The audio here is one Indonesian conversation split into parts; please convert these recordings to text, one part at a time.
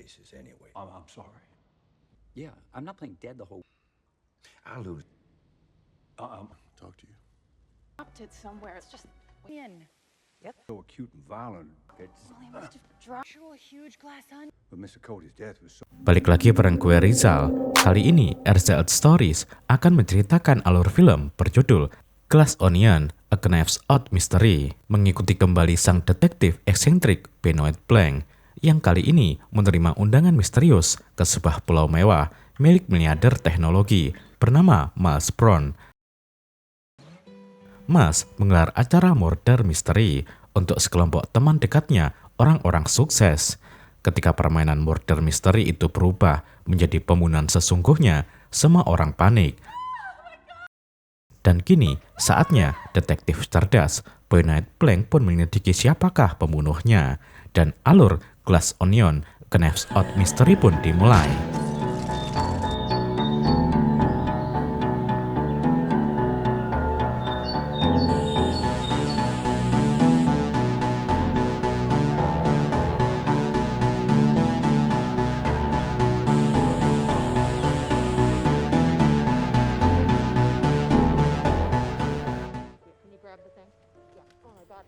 cases anyway. I'm sorry. Yeah, I'm not playing dead the whole... I'll lose. Talk to you. Dropped it somewhere. It's just in. So acute and violent. It's, Well, he must have dropped a huge glass onion. but Mr. Cody's death was so... Balik lagi bareng gue Rizal. Kali ini RCL Stories akan menceritakan alur film berjudul Glass Onion, A Knives Out Mystery, mengikuti kembali sang detektif eksentrik Benoit Blanc yang kali ini menerima undangan misterius ke sebuah pulau mewah milik miliarder teknologi bernama Miles Brown. Miles menggelar acara murder misteri untuk sekelompok teman dekatnya, orang-orang sukses. Ketika permainan murder misteri itu berubah menjadi pembunuhan sesungguhnya, semua orang panik. Dan kini saatnya detektif cerdas Benoit Blanc pun menyelidiki siapakah pembunuhnya. Dan alur Glass Onion, Knives Out Mystery pun dimulai.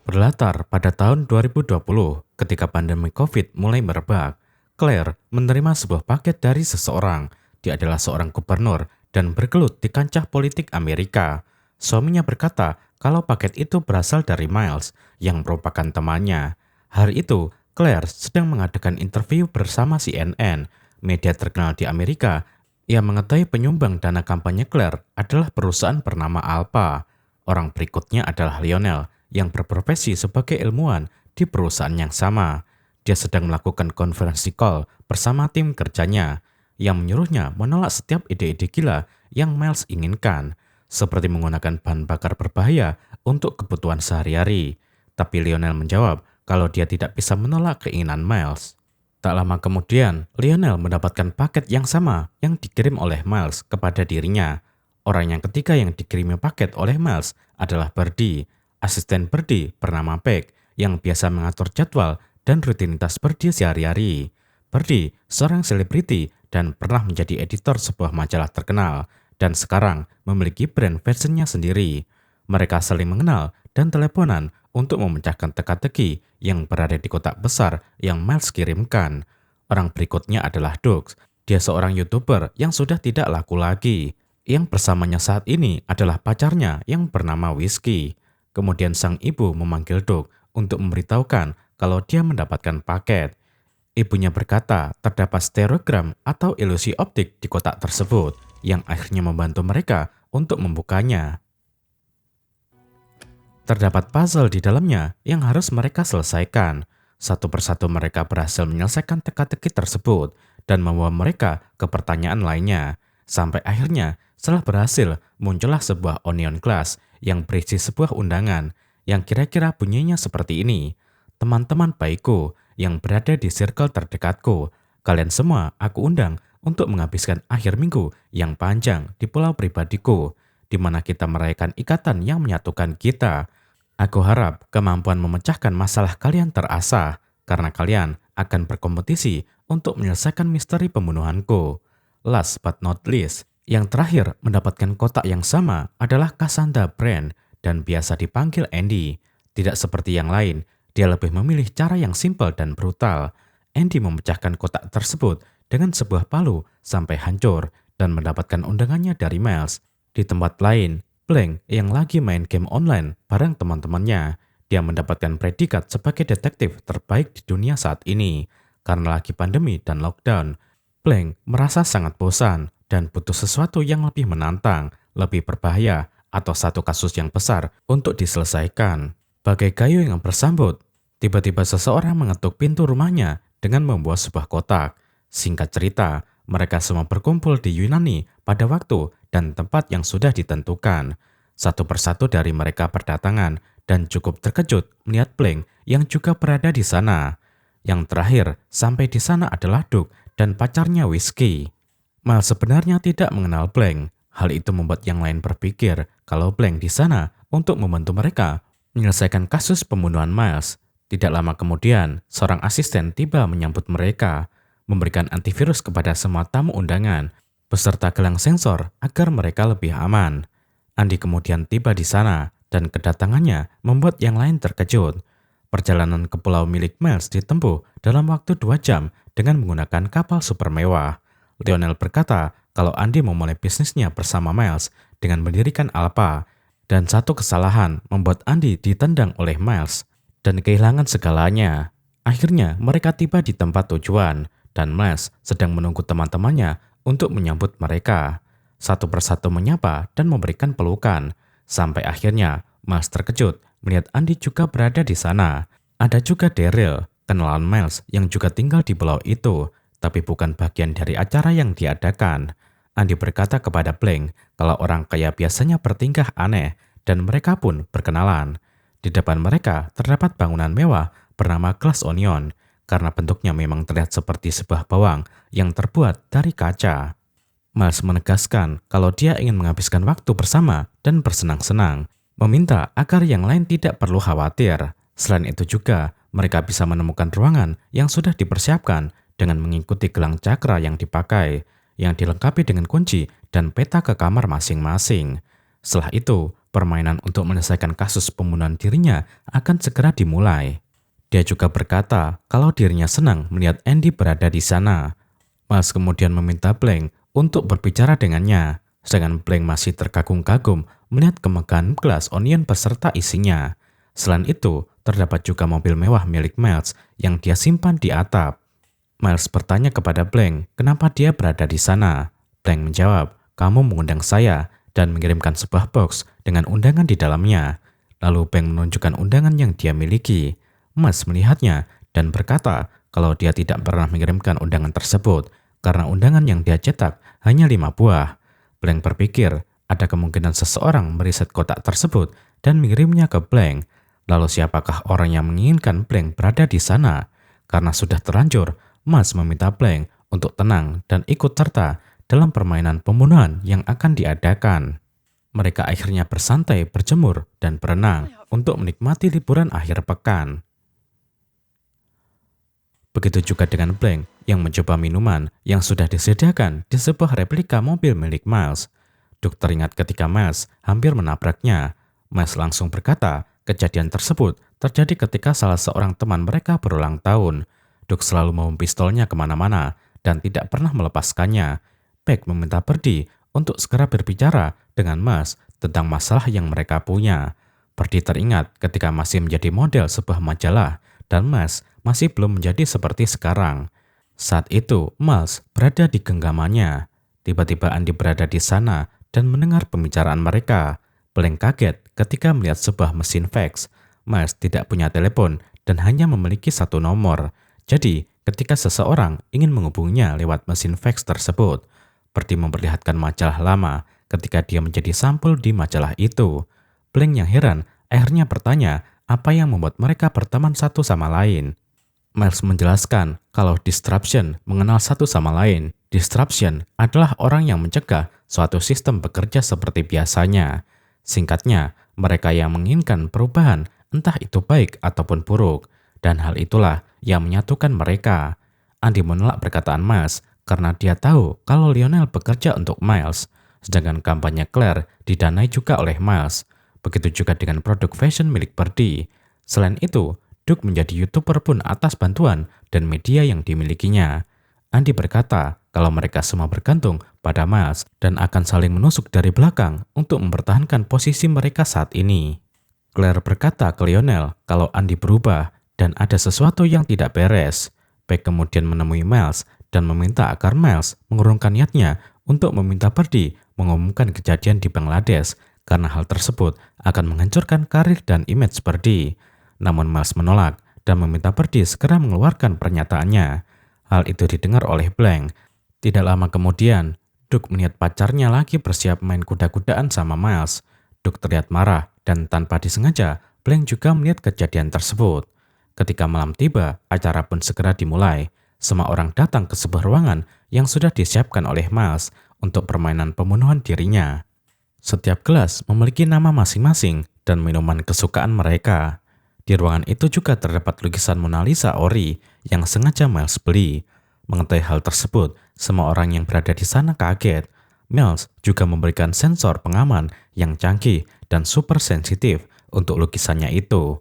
Berlatar pada tahun 2020, ketika pandemi COVID mulai merebak, Claire menerima sebuah paket dari seseorang. Dia adalah seorang gubernur dan bergelut di kancah politik Amerika. Suaminya berkata kalau paket itu berasal dari Miles, yang merupakan temannya. Hari itu, Claire sedang mengadakan interview bersama CNN, media terkenal di Amerika, yang mengetahui penyumbang dana kampanye Claire adalah perusahaan bernama Alpha. Orang berikutnya adalah Lionel, yang berprofesi sebagai ilmuwan di perusahaan yang sama. Dia sedang melakukan konferensi call bersama tim kerjanya yang menyuruhnya menolak setiap ide-ide gila yang Miles inginkan, seperti menggunakan bahan bakar berbahaya untuk kebutuhan sehari-hari. Tapi Lionel menjawab kalau dia tidak bisa menolak keinginan Miles. Tak lama kemudian, Lionel mendapatkan paket yang sama yang dikirim oleh Miles kepada dirinya. Orang yang ketiga yang dikirimi paket oleh Miles adalah Birdie, asisten Birdie bernama Peg yang biasa mengatur jadwal dan rutinitas Birdie sehari-hari. Birdie seorang selebriti dan pernah menjadi editor sebuah majalah terkenal dan sekarang memiliki brand fashionnya sendiri. Mereka saling mengenal dan teleponan untuk memecahkan teka-teki yang berada di kotak besar yang Miles kirimkan. Orang berikutnya adalah Doug. Dia seorang YouTuber yang sudah tidak laku lagi. Yang bersamanya saat ini adalah pacarnya yang bernama Whiskey. Kemudian sang ibu memanggil Doug untuk memberitahukan kalau dia mendapatkan paket. Ibunya berkata terdapat stereogram atau ilusi optik di kotak tersebut yang akhirnya membantu mereka untuk membukanya. Terdapat puzzle di dalamnya yang harus mereka selesaikan. Satu persatu mereka berhasil menyelesaikan teka-teki tersebut dan membawa mereka ke pertanyaan lainnya. Sampai akhirnya setelah berhasil muncullah sebuah onion glass yang berisi sebuah undangan yang kira-kira bunyinya seperti ini. Teman-teman baikku yang berada di circle terdekatku, kalian semua aku undang untuk menghabiskan akhir minggu yang panjang di pulau pribadiku, di mana kita merayakan ikatan yang menyatukan kita. Aku harap kemampuan memecahkan masalah kalian terasah, karena kalian akan berkompetisi untuk menyelesaikan misteri pembunuhanku. Last but not least, yang terakhir mendapatkan kotak yang sama adalah Cassandra Brand dan biasa dipanggil Andy. Tidak seperti yang lain, dia lebih memilih cara yang simpel dan brutal. Andy memecahkan kotak tersebut dengan sebuah palu sampai hancur dan mendapatkan undangannya dari Miles. Di tempat lain, Blanc yang lagi main game online bareng teman-temannya, dia mendapatkan predikat sebagai detektif terbaik di dunia saat ini. Karena lagi pandemi dan lockdown, Blanc merasa sangat bosan dan butuh sesuatu yang lebih menantang, lebih berbahaya, atau satu kasus yang besar untuk diselesaikan. Bagai kayu yang bersambut, tiba-tiba seseorang mengetuk pintu rumahnya dengan membawa sebuah kotak. Singkat cerita, mereka semua berkumpul di Yunani pada waktu dan tempat yang sudah ditentukan. Satu persatu dari mereka berdatangan dan cukup terkejut melihat Blanc yang juga berada di sana. Yang terakhir sampai di sana adalah Doug dan pacarnya Whiskey. Miles sebenarnya tidak mengenal Blanc. Hal itu membuat yang lain berpikir kalau Blanc di sana untuk membantu mereka menyelesaikan kasus pembunuhan Miles. Tidak lama kemudian, seorang asisten tiba menyambut mereka. memberikan antivirus kepada semua tamu undangan beserta gelang sensor agar mereka lebih aman. Andy kemudian tiba di sana dan kedatangannya membuat yang lain terkejut. Perjalanan ke pulau milik Miles ditempuh dalam waktu 2 jam dengan menggunakan kapal super mewah. Lionel berkata kalau Andy memulai bisnisnya bersama Miles dengan mendirikan Alpha, dan satu kesalahan membuat Andy ditendang oleh Miles dan kehilangan segalanya. Akhirnya mereka tiba di tempat tujuan dan Miles sedang menunggu teman-temannya untuk menyambut mereka. Satu persatu menyapa dan memberikan pelukan. Sampai akhirnya Miles terkejut melihat Andy juga berada di sana. Ada juga Daryl, kenalan Miles yang juga tinggal di pulau itu, tapi bukan bagian dari acara yang diadakan. Andy berkata kepada Blank kalau orang kaya biasanya bertingkah aneh dan mereka pun berkenalan. Di depan mereka terdapat bangunan mewah bernama Glass Onion karena bentuknya memang terlihat seperti sebuah bawang yang terbuat dari kaca. Miles menegaskan kalau dia ingin menghabiskan waktu bersama dan bersenang-senang, meminta agar yang lain tidak perlu khawatir. Selain itu juga, mereka bisa menemukan ruangan yang sudah dipersiapkan dengan mengikuti gelang cakra yang dipakai, yang dilengkapi dengan kunci dan peta ke kamar masing-masing. Setelah itu, permainan untuk menyelesaikan kasus pembunuhan dirinya akan segera dimulai. Dia juga berkata kalau dirinya senang melihat Andy berada di sana. Miles kemudian meminta Blank untuk berbicara dengannya, sedangkan Blank masih terkagum-kagum melihat kemegahan Glass Onion beserta isinya. Selain itu, terdapat juga mobil mewah milik Miles yang dia simpan di atap. Miles bertanya kepada Blank kenapa dia berada di sana. Blank menjawab, kamu mengundang saya dan mengirimkan sebuah box dengan undangan di dalamnya. Lalu Blank menunjukkan undangan yang dia miliki. Miles melihatnya dan berkata kalau dia tidak pernah mengirimkan undangan tersebut karena undangan yang dia cetak hanya 5 buah. Blank berpikir ada kemungkinan seseorang meriset kotak tersebut dan mengirimnya ke Blank. Lalu siapakah orang yang menginginkan Blank berada di sana? Karena sudah terlanjur, Miles meminta Blank untuk tenang dan ikut serta dalam permainan pembunuhan yang akan diadakan. Mereka akhirnya bersantai, berjemur, dan berenang untuk menikmati liburan akhir pekan. Begitu juga dengan Blank yang mencoba minuman yang sudah disediakan di sebuah replika mobil milik Miles. Duke teringat ketika Miles hampir menabraknya. Miles langsung berkata kejadian tersebut terjadi ketika salah seorang teman mereka berulang tahun. Duke selalu membawa pistolnya kemana-mana dan tidak pernah melepaskannya. Beck meminta Birdie untuk segera berbicara dengan Miles tentang masalah yang mereka punya. Birdie teringat ketika masih menjadi model sebuah majalah dan Miles masih belum menjadi seperti sekarang. Saat itu, Miles berada di genggamannya. Tiba-tiba Andy berada di sana dan mendengar pembicaraan mereka. Blank kaget ketika melihat sebuah mesin fax. Miles tidak punya telepon dan hanya memiliki 1 nomor. Jadi, ketika seseorang ingin menghubunginya lewat mesin fax tersebut, Birdie memperlihatkan majalah lama ketika dia menjadi sampul di majalah itu. Blank yang heran akhirnya bertanya apa yang membuat mereka berteman satu sama lain. Miles menjelaskan kalau disruption mengenal satu sama lain. Disruption adalah orang yang mencegah suatu sistem bekerja seperti biasanya. Singkatnya, mereka yang menginginkan perubahan entah itu baik ataupun buruk. Dan hal itulah yang menyatukan mereka. Andy menolak perkataan Miles karena dia tahu kalau Lionel bekerja untuk Miles. Sedangkan kampanye Claire didanai juga oleh Miles. Begitu juga dengan produk fashion milik Birdie. Selain itu, Duke menjadi YouTuber pun atas bantuan dan media yang dimilikinya. Andy berkata kalau mereka semua bergantung pada Miles dan akan saling menusuk dari belakang untuk mempertahankan posisi mereka saat ini. Claire berkata ke Lionel kalau Andy berubah dan ada sesuatu yang tidak beres. Beck kemudian menemui Miles dan meminta agar Miles mengurungkan niatnya untuk meminta Birdie mengumumkan kejadian di Bangladesh karena hal tersebut akan menghancurkan karir dan image Birdie. Namun Miles menolak dan meminta Birdie segera mengeluarkan pernyataannya. Hal itu didengar oleh Blank. Tidak lama kemudian, Duke melihat pacarnya lagi bersiap main kuda-kudaan sama Miles. Duke terlihat marah dan tanpa disengaja, Blank juga melihat kejadian tersebut. Ketika malam tiba, acara pun segera dimulai. Semua orang datang ke sebuah ruangan yang sudah disiapkan oleh Miles untuk permainan pembunuhan dirinya. Setiap gelas memiliki nama masing-masing dan minuman kesukaan mereka. Di ruangan itu juga terdapat lukisan Mona Lisa ori yang sengaja Miles beli. Mengetahui hal tersebut, semua orang yang berada di sana kaget. Miles juga memberikan sensor pengaman yang canggih dan super sensitif untuk lukisannya itu.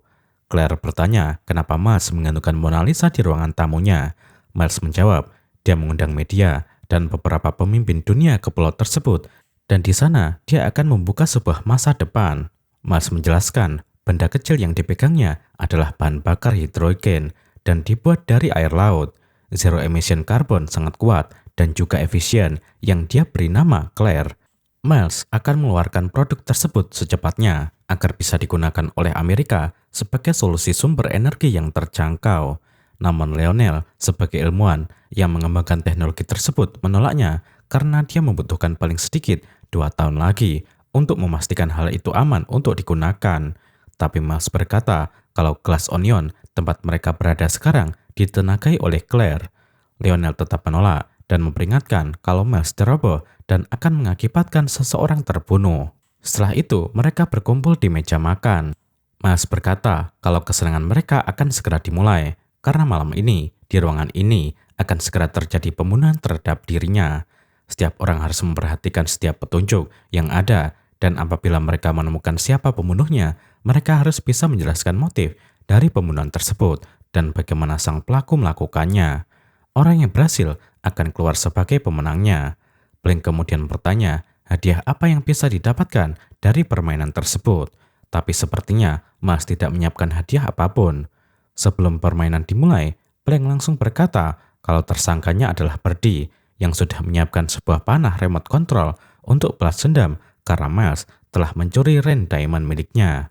Claire bertanya kenapa Miles menggantung Mona Lisa di ruangan tamunya. Miles menjawab, dia mengundang media dan beberapa pemimpin dunia ke pulau tersebut, dan di sana dia akan membuka sebuah masa depan. Miles menjelaskan, benda kecil yang dipegangnya adalah bahan bakar hidrogen dan dibuat dari air laut. Zero emission carbon sangat kuat dan juga efisien yang dia beri nama Claire. Miles akan mengeluarkan produk tersebut secepatnya agar bisa digunakan oleh Amerika sebagai solusi sumber energi yang terjangkau. Namun Lionel sebagai ilmuwan yang mengembangkan teknologi tersebut menolaknya karena dia membutuhkan paling sedikit 2 tahun lagi untuk memastikan hal itu aman untuk digunakan. Tapi Miles berkata kalau Glass Onion, tempat mereka berada sekarang, ditenagai oleh Claire. Lionel tetap menolak dan memperingatkan kalau Miles ceroboh dan akan mengakibatkan seseorang terbunuh. Setelah itu, mereka berkumpul di meja makan. Miles berkata kalau kesenangan mereka akan segera dimulai, karena malam ini, di ruangan ini, akan segera terjadi pembunuhan terhadap dirinya. Setiap orang harus memperhatikan setiap petunjuk yang ada, dan apabila mereka menemukan siapa pembunuhnya, mereka harus bisa menjelaskan motif dari pembunuhan tersebut dan bagaimana sang pelaku melakukannya. Orang yang berhasil akan keluar sebagai pemenangnya. Blink kemudian bertanya, hadiah apa yang bisa didapatkan dari permainan tersebut. Tapi sepertinya Miles tidak menyiapkan hadiah apapun. Sebelum permainan dimulai, Blink langsung berkata kalau tersangkanya adalah Birdie yang sudah menyiapkan sebuah panah remote control untuk balas dendam karena Miles telah mencuri Rain Diamond miliknya.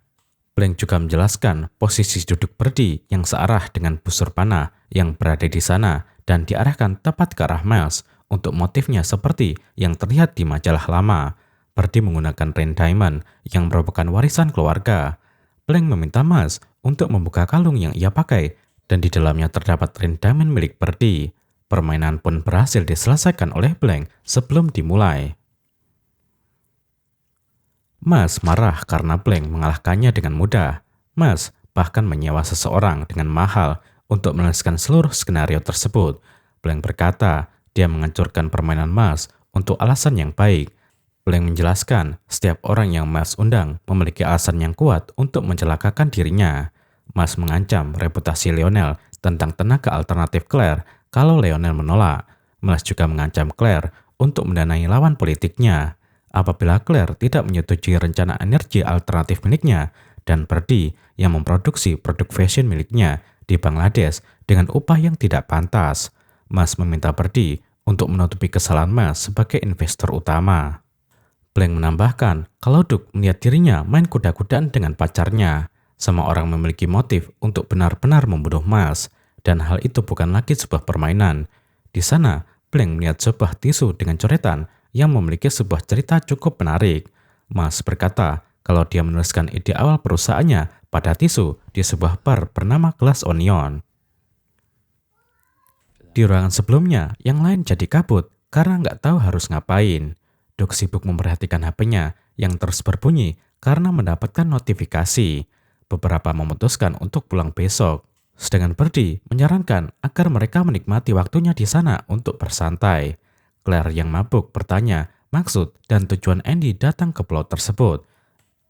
Blink juga menjelaskan posisi duduk Birdie yang searah dengan busur panah yang berada di sana dan diarahkan tepat ke arah Miles untuk motifnya seperti yang terlihat di majalah lama. Birdie menggunakan Rain Diamond yang merupakan warisan keluarga. Blink meminta Miles untuk membuka kalung yang ia pakai dan di dalamnya terdapat Rain Diamond milik Birdie. Permainan pun berhasil diselesaikan oleh Blink sebelum dimulai. Miles marah karena Blink mengalahkannya dengan mudah. Miles bahkan menyewa seseorang dengan mahal untuk menuliskan seluruh skenario tersebut. Blink berkata dia menghancurkan permainan Miles untuk alasan yang baik. Blink menjelaskan setiap orang yang Miles undang memiliki alasan yang kuat untuk mencelakakan dirinya. Miles mengancam reputasi Lionel tentang tenaga alternatif Claire kalau Lionel menolak. Miles juga mengancam Claire untuk mendanai lawan politiknya apabila Claire tidak menyetujui rencana energi alternatif miliknya dan Birdie yang memproduksi produk fashion miliknya di Bangladesh dengan upah yang tidak pantas. Miles meminta Birdie untuk menutupi kesalahan Miles sebagai investor utama. Blink menambahkan kalau Duke melihat dirinya main kuda-kudaan dengan pacarnya. Semua orang memiliki motif untuk benar-benar membunuh Miles, dan hal itu bukan lagi sebuah permainan. Di sana, Blink melihat sebuah tisu dengan coretan yang memiliki sebuah cerita cukup menarik. Miles berkata kalau dia menuliskan ide awal perusahaannya pada tisu di sebuah bar bernama Glass Onion. Di ruangan sebelumnya, yang lain jadi kabut karena nggak tahu harus ngapain. Duke sibuk memperhatikan HP-nya yang terus berbunyi karena mendapatkan notifikasi. Beberapa memutuskan untuk pulang besok. Sedangkan Birdie menyarankan agar mereka menikmati waktunya di sana untuk bersantai. Claire yang mabuk bertanya maksud dan tujuan Andy datang ke pulau tersebut.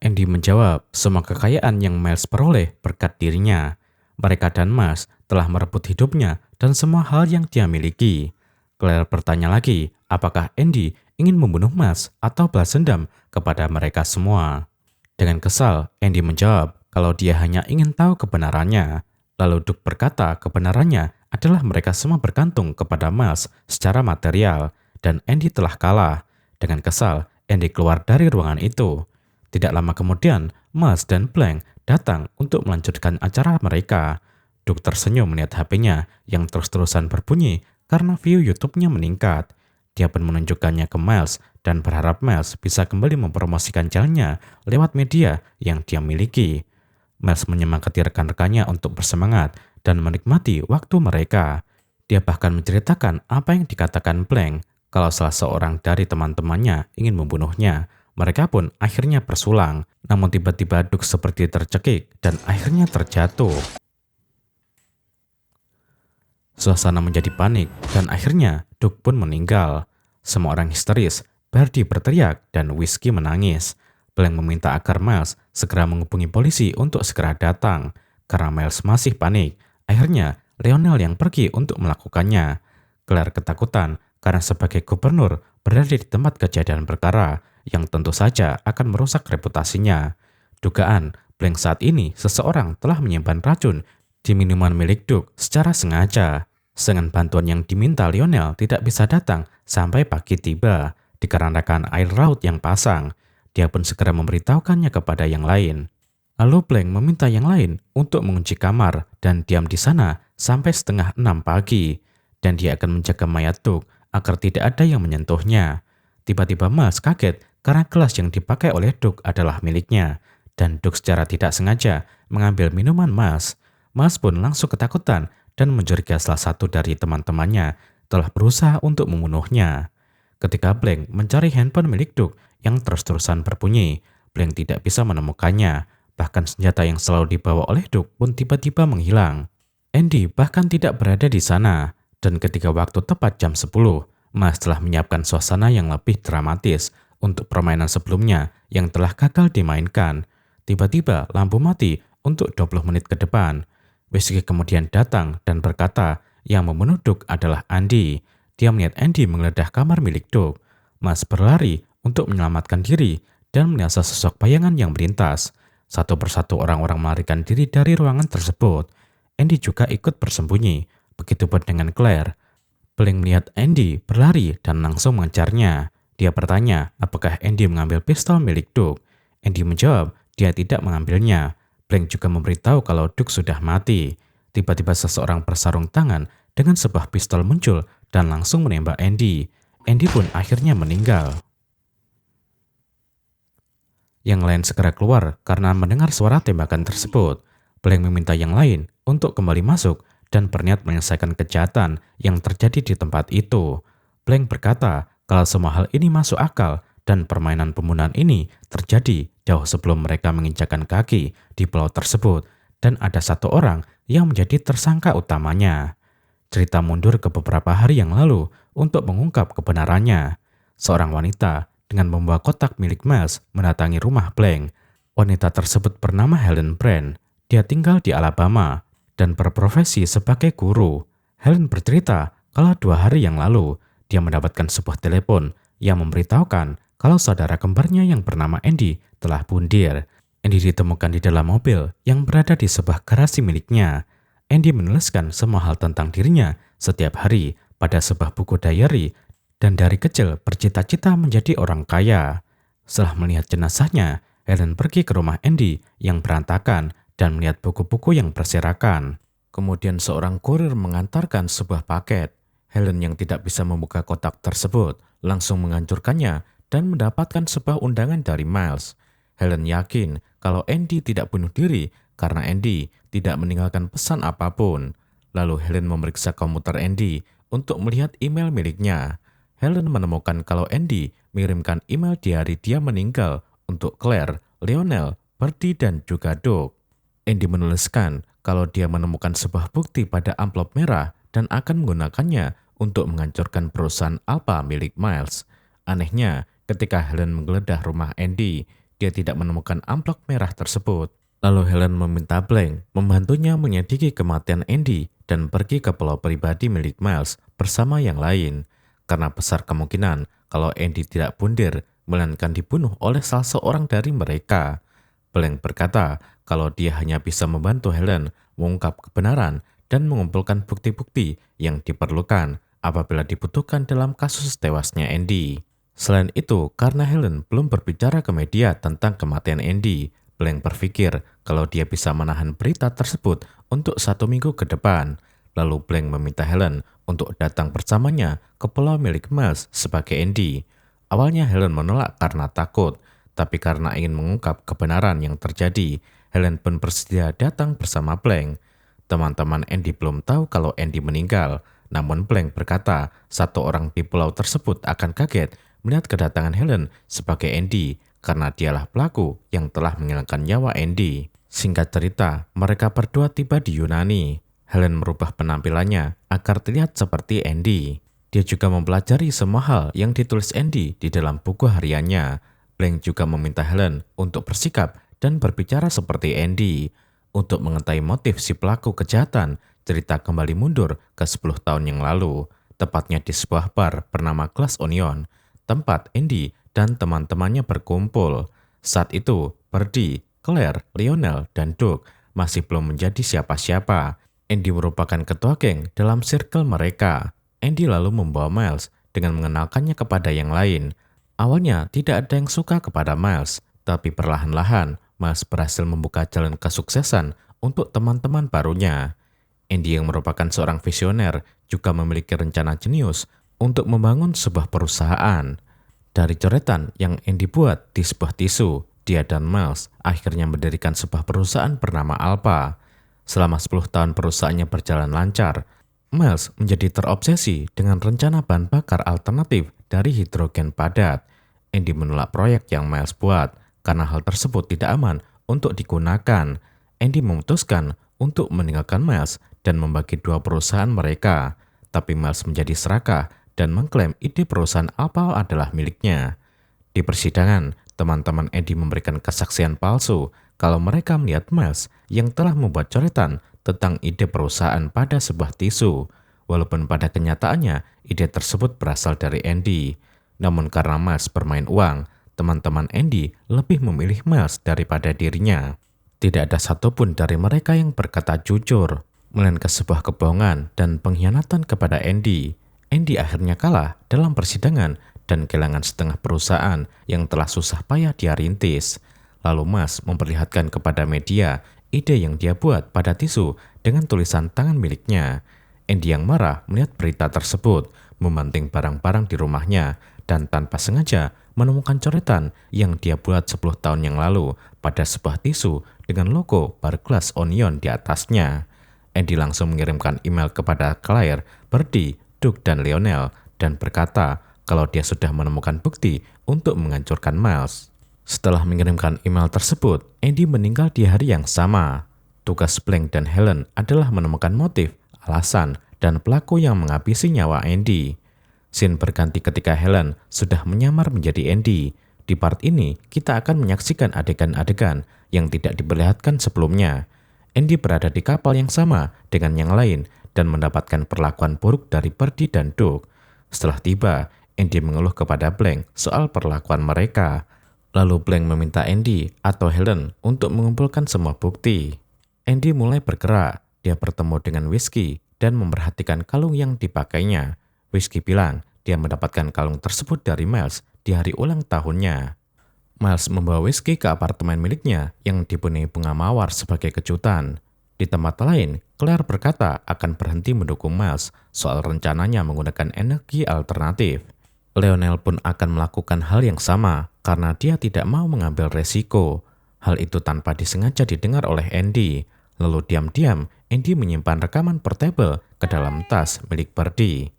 Andy menjawab semua kekayaan yang Miles peroleh berkat dirinya. Mereka dan Miles telah merebut hidupnya dan semua hal yang dia miliki. Claire bertanya lagi apakah Andy ingin membunuh Miles atau balas dendam kepada mereka semua. Dengan kesal, Andy menjawab kalau dia hanya ingin tahu kebenarannya. Lalu Duke berkata kebenarannya adalah mereka semua bergantung kepada Miles secara material dan Andy telah kalah. Dengan kesal, Andy keluar dari ruangan itu. Tidak lama kemudian, Miles dan Blink datang untuk melanjutkan acara mereka. Duke tersenyum melihat HP-nya yang terus-terusan berbunyi karena view YouTube-nya meningkat. Dia pun menunjukkannya ke Miles dan berharap Miles bisa kembali mempromosikan channelnya lewat media yang dia miliki. Miles menyemangati rekan-rekannya untuk bersemangat dan menikmati waktu mereka. Dia bahkan menceritakan apa yang dikatakan Blink kalau salah seorang dari teman-temannya ingin membunuhnya. Mereka pun akhirnya bersulang, namun tiba-tiba Duke seperti tercekik dan akhirnya terjatuh. Suasana menjadi panik dan akhirnya Doug pun meninggal. Semua orang histeris, Birdie berteriak dan Whiskey menangis. Blank meminta agar Miles segera menghubungi polisi untuk segera datang. Karena Miles masih panik, akhirnya Lionel yang pergi untuk melakukannya. Claire ketakutan karena sebagai gubernur berada di tempat kejadian perkara yang tentu saja akan merusak reputasinya. Dugaan Blank saat ini seseorang telah menyimpan racun di minuman milik Doug secara sengaja. Dengan bantuan yang diminta Lionel tidak bisa datang sampai pagi tiba dikarenakan air laut yang pasang. Dia pun segera memberitahukannya kepada yang lain. Lalu Blank meminta yang lain untuk mengunci kamar dan diam di sana sampai 5:30 pagi. Dan dia akan menjaga mayat Doug agar tidak ada yang menyentuhnya. Tiba-tiba Miles kaget karena gelas yang dipakai oleh Doug adalah miliknya. Dan Doug secara tidak sengaja mengambil minuman Miles. Miles pun langsung ketakutan dan mencurigai salah satu dari teman-temannya telah berusaha untuk membunuhnya. Ketika Blank mencari handphone milik Doug yang terus-terusan berbunyi, Blank tidak bisa menemukannya. Bahkan senjata yang selalu dibawa oleh Doug pun tiba-tiba menghilang. Andy bahkan tidak berada di sana. Dan ketika waktu tepat jam 10, Miles telah menyiapkan suasana yang lebih dramatis untuk permainan sebelumnya yang telah gagal dimainkan. Tiba-tiba lampu mati untuk 20 menit ke depan. Whiskey kemudian datang dan berkata yang membunuh Doug adalah Andy. Dia melihat Andy menggeledah kamar milik Doug. Miles berlari untuk menyelamatkan diri dan melihat sosok bayangan yang melintas. Satu persatu orang-orang melarikan diri dari ruangan tersebut. Andy juga ikut bersembunyi. Begitupun dengan Claire. Blank melihat Andy berlari dan langsung mengejarnya. Dia bertanya apakah Andy mengambil pistol milik Doug. Andy menjawab dia tidak mengambilnya. Blank juga memberitahu kalau Doug sudah mati. Tiba-tiba seseorang bersarung tangan dengan sebuah pistol muncul dan langsung menembak Andy. Andy pun akhirnya meninggal. Yang lain segera keluar karena mendengar suara tembakan tersebut. Blank meminta yang lain untuk kembali masuk dan berniat menyelesaikan kejahatan yang terjadi di tempat itu. Blank berkata kalau semua hal ini masuk akal dan permainan pembunuhan ini terjadi jauh sebelum mereka menginjakan kaki di pulau tersebut dan ada satu orang yang menjadi tersangka utamanya. Cerita mundur ke beberapa hari yang lalu untuk mengungkap kebenarannya. Seorang wanita dengan membawa kotak milik Miles mendatangi rumah Blank. Wanita tersebut bernama Helen Brand. Dia tinggal di Alabama dan berprofesi sebagai guru. Helen bercerita kalau 2 hari yang lalu dia mendapatkan sebuah telepon yang memberitahukan kalau saudara kembarnya yang bernama Andy telah bundir. Andy ditemukan di dalam mobil yang berada di sebuah garasi miliknya. Andy menuliskan semua hal tentang dirinya setiap hari pada sebuah buku diary dan dari kecil bercita-cita menjadi orang kaya. Setelah melihat jenazahnya, Helen pergi ke rumah Andy yang berantakan dan melihat buku-buku yang berserakan. Kemudian seorang kurir mengantarkan sebuah paket. Helen yang tidak bisa membuka kotak tersebut langsung menghancurkannya dan mendapatkan sebuah undangan dari Miles. Helen yakin kalau Andy tidak bunuh diri karena Andy tidak meninggalkan pesan apapun. Lalu Helen memeriksa komputer Andy untuk melihat email miliknya. Helen menemukan kalau Andy mengirimkan email di hari dia meninggal untuk Claire, Lionel, Birdie, dan juga Doug. Andy menuliskan kalau dia menemukan sebuah bukti pada amplop merah dan akan menggunakannya untuk menghancurkan perusahaan Alpha milik Miles. Anehnya, ketika Helen menggeledah rumah Andy, dia tidak menemukan amplop merah tersebut. Lalu Helen meminta Blank membantunya menyelidiki kematian Andy dan pergi ke pulau pribadi milik Miles bersama yang lain. Karena besar kemungkinan kalau Andy tidak bundir, melainkan dibunuh oleh salah seorang dari mereka. Blank berkata kalau dia hanya bisa membantu Helen mengungkap kebenaran dan mengumpulkan bukti-bukti yang diperlukan apabila dibutuhkan dalam kasus tewasnya Andy. Selain itu, karena Helen belum berbicara ke media tentang kematian Andy, Blank berpikir kalau dia bisa menahan berita tersebut untuk 1 minggu ke depan. Lalu Blank meminta Helen untuk datang bersamanya ke pulau milik Miles sebagai Andy. Awalnya Helen menolak karena takut, tapi karena ingin mengungkap kebenaran yang terjadi, Helen pun bersedia datang bersama Blank. Teman-teman Andy belum tahu kalau Andy meninggal, namun Blank berkata satu orang di pulau tersebut akan kaget melihat kedatangan Helen sebagai Andy karena dialah pelaku yang telah menghilangkan nyawa Andy. Singkat cerita, mereka berdua tiba di Yunani. Helen merubah penampilannya agar terlihat seperti Andy. Dia juga mempelajari semua hal yang ditulis Andy di dalam buku hariannya. Blank juga meminta Helen untuk bersikap dan berbicara seperti Andy. Untuk mengetahui motif si pelaku kejahatan, cerita kembali mundur ke 10 tahun yang lalu, tepatnya di sebuah bar bernama Glass Onion, tempat Andy dan teman-temannya berkumpul. Saat itu, Birdie, Claire, Lionel, dan Doug masih belum menjadi siapa-siapa. Andy merupakan ketua geng dalam circle mereka. Andy lalu membawa Miles dengan mengenalkannya kepada yang lain. Awalnya tidak ada yang suka kepada Miles, tapi perlahan-lahan Miles berhasil membuka jalan kesuksesan untuk teman-teman barunya. Andy yang merupakan seorang visioner juga memiliki rencana jenius untuk membangun sebuah perusahaan. Dari coretan yang Andy buat di sebuah tisu, dia dan Miles akhirnya mendirikan sebuah perusahaan bernama Alpha. Selama 10 tahun perusahaannya berjalan lancar, Miles menjadi terobsesi dengan rencana bahan bakar alternatif dari hidrogen padat. Andy menolak proyek yang Miles buat karena hal tersebut tidak aman untuk digunakan. Andy memutuskan untuk meninggalkan Miles dan membagi dua perusahaan mereka. Tapi Miles menjadi serakah dan mengklaim ide perusahaan Alpha adalah miliknya. Di persidangan, teman-teman Andy memberikan kesaksian palsu kalau mereka melihat Miles yang telah membuat coretan tentang ide perusahaan pada sebuah tisu, walaupun pada kenyataannya ide tersebut berasal dari Andy. Namun karena Miles bermain uang, teman-teman Andy lebih memilih Miles daripada dirinya. Tidak ada satupun dari mereka yang berkata jujur, melainkan sebuah kebohongan dan pengkhianatan kepada Andy. Andy akhirnya kalah dalam persidangan dan kehilangan setengah perusahaan yang telah susah payah dia rintis. Lalu Miles memperlihatkan kepada media ide yang dia buat pada tisu dengan tulisan tangan miliknya. Andy yang marah melihat berita tersebut, membanting barang-barang di rumahnya, dan tanpa sengaja menemukan coretan yang dia buat 10 tahun yang lalu pada sebuah tisu dengan logo bar Glass Onion di atasnya. Andy langsung mengirimkan email kepada Claire, Birdie, Doug, dan Lionel, dan berkata kalau dia sudah menemukan bukti untuk menghancurkan Miles. Setelah mengirimkan email tersebut, Andy meninggal di hari yang sama. Tugas Blank dan Helen adalah menemukan motif, alasan, dan pelaku yang menghabisi nyawa Andy. Scene berganti ketika Helen sudah menyamar menjadi Andy. Di part ini, kita akan menyaksikan adegan-adegan yang tidak diperlihatkan sebelumnya. Andy berada di kapal yang sama dengan yang lain dan mendapatkan perlakuan buruk dari Birdie dan Doug. Setelah tiba, Andy mengeluh kepada Blank soal perlakuan mereka. Lalu Blank meminta Andy atau Helen untuk mengumpulkan semua bukti. Andy mulai bergerak. Dia bertemu dengan Whiskey dan memperhatikan kalung yang dipakainya. Whiskey bilang dia mendapatkan kalung tersebut dari Miles di hari ulang tahunnya. Miles membawa Whiskey ke apartemen miliknya yang dipenuhi bunga mawar sebagai kejutan. Di tempat lain, Claire berkata akan berhenti mendukung Miles soal rencananya menggunakan energi alternatif. Lionel pun akan melakukan hal yang sama karena dia tidak mau mengambil resiko. Hal itu tanpa disengaja didengar oleh Andy. Lalu diam-diam, Andy menyimpan rekaman portable ke dalam tas milik Birdie.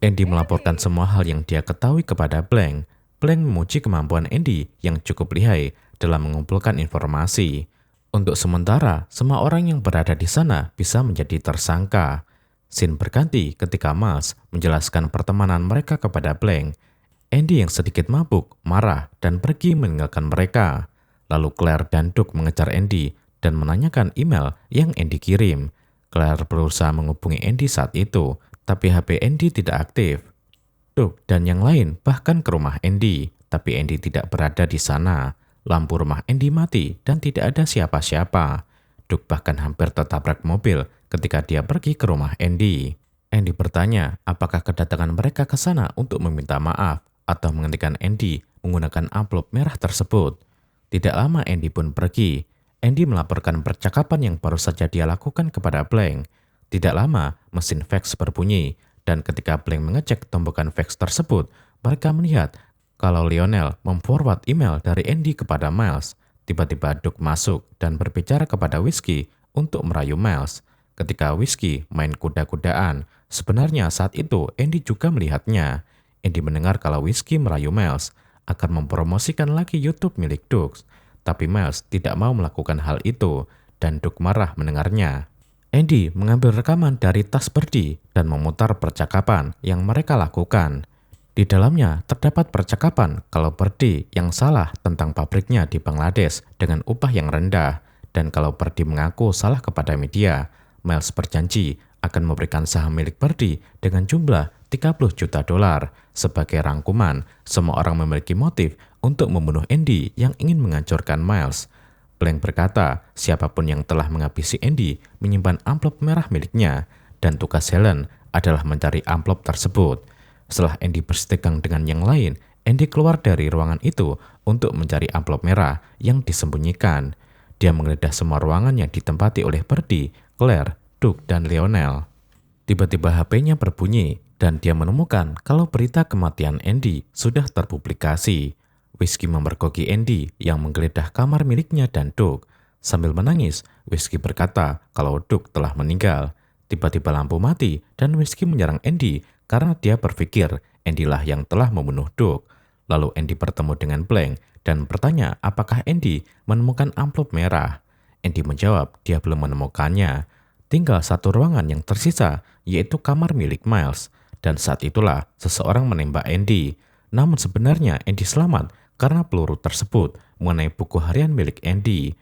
Andy melaporkan semua hal yang dia ketahui kepada Blank. Blank memuji kemampuan Andy yang cukup lihai dalam mengumpulkan informasi. Untuk sementara, semua orang yang berada di sana bisa menjadi tersangka. Scene berganti ketika Miles menjelaskan pertemanan mereka kepada Blank. Andy yang sedikit mabuk, marah, dan pergi meninggalkan mereka. Lalu Claire dan Doug mengejar Andy dan menanyakan email yang Andy kirim. Claire berusaha menghubungi Andy saat itu, tapi HP Andy tidak aktif. Doug dan yang lain bahkan ke rumah Andy, tapi Andy tidak berada di sana. Lampu rumah Andy mati dan tidak ada siapa-siapa. Doug bahkan hampir tertabrak mobil ketika dia pergi ke rumah Andy. Andy bertanya apakah kedatangan mereka ke sana untuk meminta maaf atau menghentikan Andy menggunakan amplop merah tersebut. Tidak lama Andy pun pergi. Andy melaporkan percakapan yang baru saja dia lakukan kepada Blank. Tidak lama mesin fax berbunyi dan ketika Blank mengecek tombokan fax tersebut, mereka melihat kalau Lionel memforward email dari Andy kepada Miles. Tiba-tiba Doug masuk dan berbicara kepada Whiskey untuk merayu Miles. Ketika Whiskey main kuda-kudaan, sebenarnya saat itu Andy juga melihatnya. Andy mendengar kalau Whiskey merayu Miles akan mempromosikan lagi YouTube milik Doug. Tapi Miles tidak mau melakukan hal itu. dan Doug marah mendengarnya. Andy mengambil rekaman dari tas Birdie dan memutar percakapan yang mereka lakukan. Di dalamnya terdapat percakapan kalau Birdie yang salah tentang pabriknya di Bangladesh dengan upah yang rendah, dan kalau Birdie mengaku salah kepada media, Miles berjanji akan memberikan saham milik Birdie dengan jumlah $30 juta. Sebagai rangkuman, semua orang memiliki motif untuk membunuh Andy yang ingin menghancurkan Miles. Blank berkata, siapapun yang telah menghabisi Andy menyimpan amplop merah miliknya, dan tugas Helen adalah mencari amplop tersebut. Setelah Andy bersitegang dengan yang lain, Andy keluar dari ruangan itu untuk mencari amplop merah yang disembunyikan. Dia menggeledah semua ruangan yang ditempati oleh Birdie, Claire, Doug, dan Lionel. Tiba-tiba HP-nya berbunyi, dan dia menemukan kalau berita kematian Andy sudah terpublikasi. Whiskey memergoki Andy yang menggeledah kamar miliknya dan Doug. Sambil menangis, Whiskey berkata kalau Doug telah meninggal. Tiba-tiba lampu mati dan Whiskey menyerang Andy karena dia berpikir Andy lah yang telah membunuh Doug. Lalu Andy bertemu dengan Blank dan bertanya apakah Andy menemukan amplop merah. Andy menjawab dia belum menemukannya. Tinggal satu ruangan yang tersisa, yaitu kamar milik Miles. Dan saat itulah seseorang menembak Andy. Namun sebenarnya Andy selamat karena peluru tersebut mengenai buku harian milik Andy.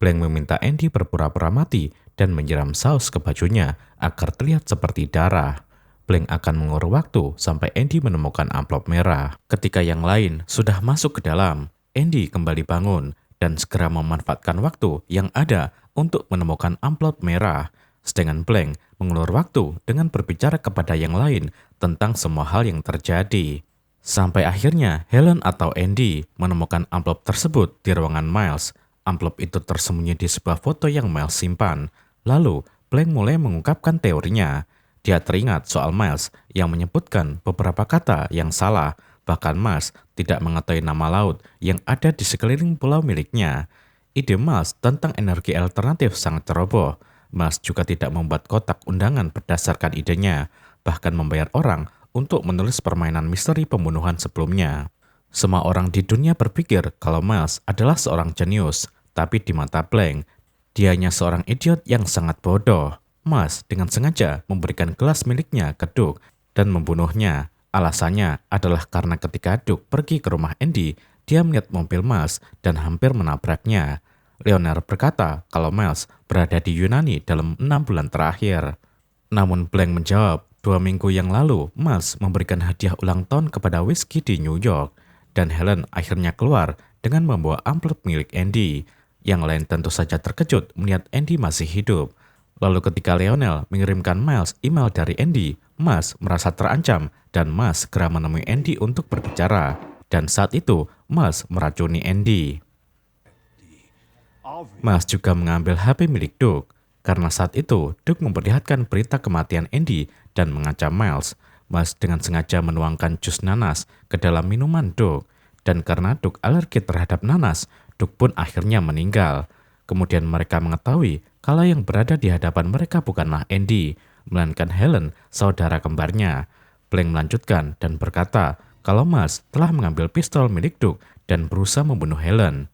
Blank meminta Andy berpura-pura mati dan menyiram saus ke bajunya agar terlihat seperti darah. Blank akan mengulur waktu sampai Andy menemukan amplop merah. Ketika yang lain sudah masuk ke dalam, Andy kembali bangun dan segera memanfaatkan waktu yang ada untuk menemukan amplop merah. Sedangkan Blank mengulur waktu dengan berbicara kepada yang lain tentang semua hal yang terjadi. Sampai akhirnya Helen atau Andy menemukan amplop tersebut di ruangan Miles. Amplop itu tersembunyi di sebuah foto yang Miles simpan. Lalu Blank mulai mengungkapkan teorinya. Dia teringat soal Miles yang menyebutkan beberapa kata yang salah. Bahkan Miles tidak mengetahui nama laut yang ada di sekeliling pulau miliknya. Ide Miles tentang energi alternatif sangat ceroboh. Miles juga tidak membuat kotak undangan berdasarkan idenya, bahkan membayar orang untuk menulis permainan misteri pembunuhan sebelumnya. Semua orang di dunia berpikir kalau Miles adalah seorang jenius, tapi di mata Blank, dia hanya seorang idiot yang sangat bodoh. Miles dengan sengaja memberikan gelas miliknya ke Doug dan membunuhnya. Alasannya adalah karena ketika Doug pergi ke rumah Andy, dia melihat mobil Miles dan hampir menabraknya. Lionel berkata kalau Miles berada di Yunani dalam 6 bulan terakhir. Namun Blank menjawab, 2 minggu yang lalu, Miles memberikan hadiah ulang tahun kepada Whiskey di New York, dan Helen akhirnya keluar dengan membawa amplop milik Andy. Yang lain tentu saja terkejut melihat Andy masih hidup. Lalu ketika Lionel mengirimkan Miles email dari Andy, Miles merasa terancam dan Miles segera menemui Andy untuk berbicara. Dan saat itu, Miles meracuni Andy. Miles juga mengambil HP milik Doug. Karena saat itu, Doug memperlihatkan berita kematian Andy dan mengancam Miles. Miles dengan sengaja menuangkan jus nanas ke dalam minuman Doug. Dan karena Doug alergi terhadap nanas, Doug pun akhirnya meninggal. Kemudian mereka mengetahui kalau yang berada di hadapan mereka bukanlah Andy, melainkan Helen, saudara kembarnya. Blank melanjutkan dan berkata kalau Miles telah mengambil pistol milik Doug dan berusaha membunuh Helen.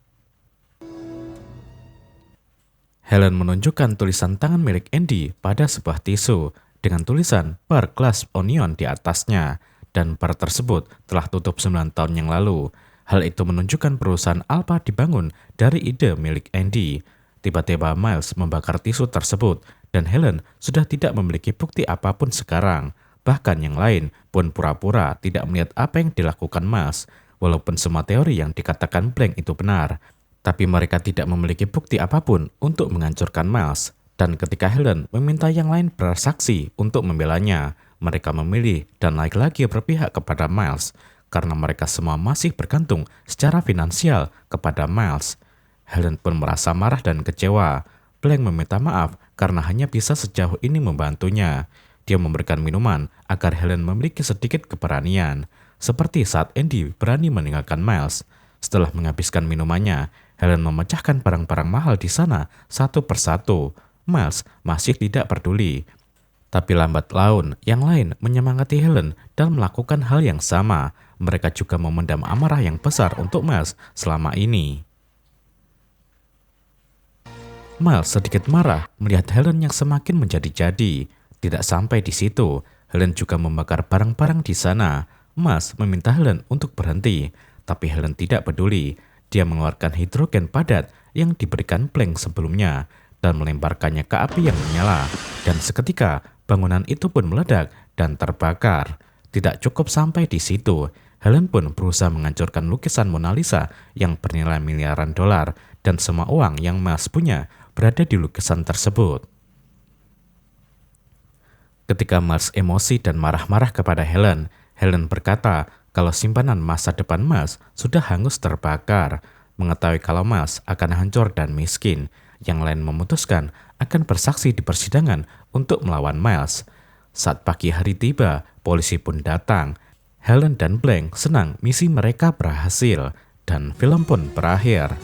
Helen menunjukkan tulisan tangan milik Andy pada sebuah tisu dengan tulisan Bar Glass Onion di atasnya, dan bar tersebut telah tutup 9 tahun yang lalu. Hal itu menunjukkan perusahaan Alpha dibangun dari ide milik Andy. Tiba-tiba Miles membakar tisu tersebut dan Helen sudah tidak memiliki bukti apapun sekarang. Bahkan yang lain pun pura-pura tidak melihat apa yang dilakukan Miles. Walaupun semua teori yang dikatakan Blank itu benar, tapi mereka tidak memiliki bukti apapun untuk menghancurkan Miles. Dan ketika Helen meminta yang lain bersaksi untuk membelanya, mereka memilih dan lagi-lagi berpihak kepada Miles, karena mereka semua masih bergantung secara finansial kepada Miles. Helen pun merasa marah dan kecewa. Blank meminta maaf karena hanya bisa sejauh ini membantunya. Dia memberikan minuman agar Helen memiliki sedikit keberanian, seperti saat Andy berani meninggalkan Miles. Setelah menghabiskan minumannya, Helen memecahkan barang-barang mahal di sana satu persatu. Miles masih tidak peduli. Tapi lambat laun, yang lain menyemangati Helen dan melakukan hal yang sama. Mereka juga memendam amarah yang besar untuk Miles selama ini. Miles sedikit marah melihat Helen yang semakin menjadi-jadi. Tidak sampai di situ, Helen juga membakar barang-barang di sana. Miles meminta Helen untuk berhenti, tapi Helen tidak peduli. Dia mengeluarkan hidrogen padat yang diberikan Blank sebelumnya dan melemparkannya ke api yang menyala. Dan seketika bangunan itu pun meledak dan terbakar. Tidak cukup sampai di situ, Helen pun berusaha menghancurkan lukisan Mona Lisa yang bernilai miliaran dolar dan semua uang yang Miles punya berada di lukisan tersebut. Ketika Miles emosi dan marah-marah kepada Helen, Helen berkata kalau simpanan masa depan Miles sudah hangus terbakar. Mengetahui kalau Miles akan hancur dan miskin, yang lain memutuskan akan bersaksi di persidangan untuk melawan Miles. Saat pagi hari tiba, polisi pun datang. Helen dan Blank senang misi mereka berhasil, dan film pun berakhir.